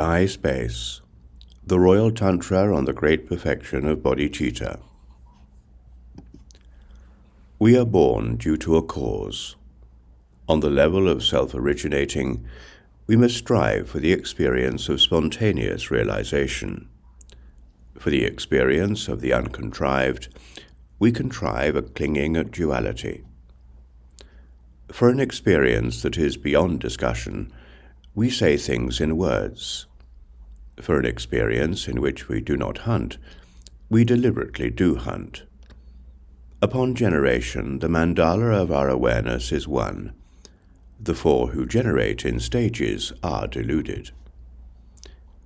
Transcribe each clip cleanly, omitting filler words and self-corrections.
I-Space, the Royal Tantra on the Great Perfection of Bodhicitta. We are born due to a cause. On the level of self-originating, we must strive for the experience of spontaneous realization. For the experience of the uncontrived, we contrive a clinging at duality. For an experience that is beyond discussion, we say things in words. For an experience in which we do not hunt, we deliberately do hunt. Upon generation, the mandala of our awareness is one. The four who generate in stages are deluded.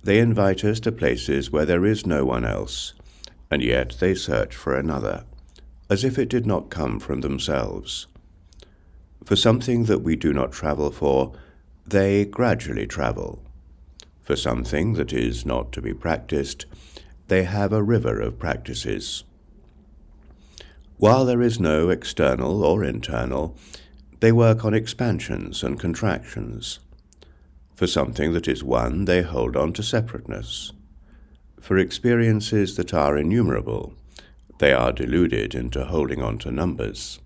They invite us to places where there is no one else, and yet they search for another, as if it did not come from themselves. For something that we do not travel for, they gradually travel. For something that is not to be practiced, they have a river of practices. While there is no external or internal, they work on expansions and contractions. For something that is one, they hold on to separateness. For experiences that are innumerable, they are deluded into holding on to numbers.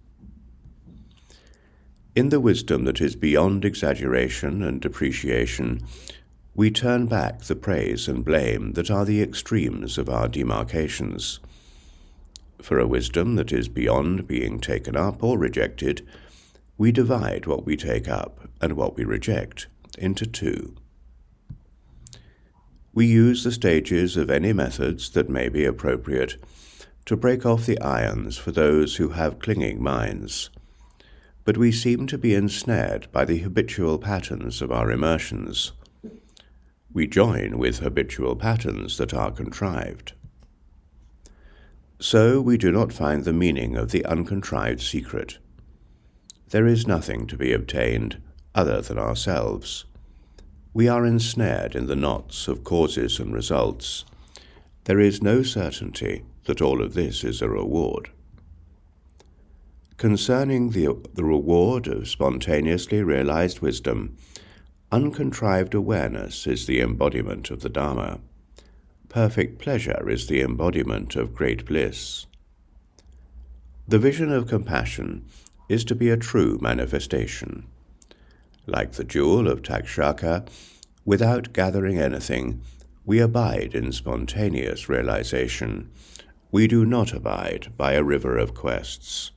In the wisdom that is beyond exaggeration and depreciation, we turn back the praise and blame that are the extremes of our demarcations. For a wisdom that is beyond being taken up or rejected, we divide what we take up and what we reject into two. We use the stages of any methods that may be appropriate to break off the irons for those who have clinging minds, but we seem to be ensnared by the habitual patterns of our immersions. We join with habitual patterns that are contrived. So we do not find the meaning of the uncontrived secret. There is nothing to be obtained other than ourselves. We are ensnared in the knots of causes and results. There is no certainty that all of this is a reward. Concerning the reward of spontaneously realized wisdom, uncontrived awareness is the embodiment of the Dharma. Perfect pleasure is the embodiment of great bliss. The vision of compassion is to be a true manifestation. Like the jewel of Takshaka, without gathering anything, we abide in spontaneous realization. We do not abide by a river of quests.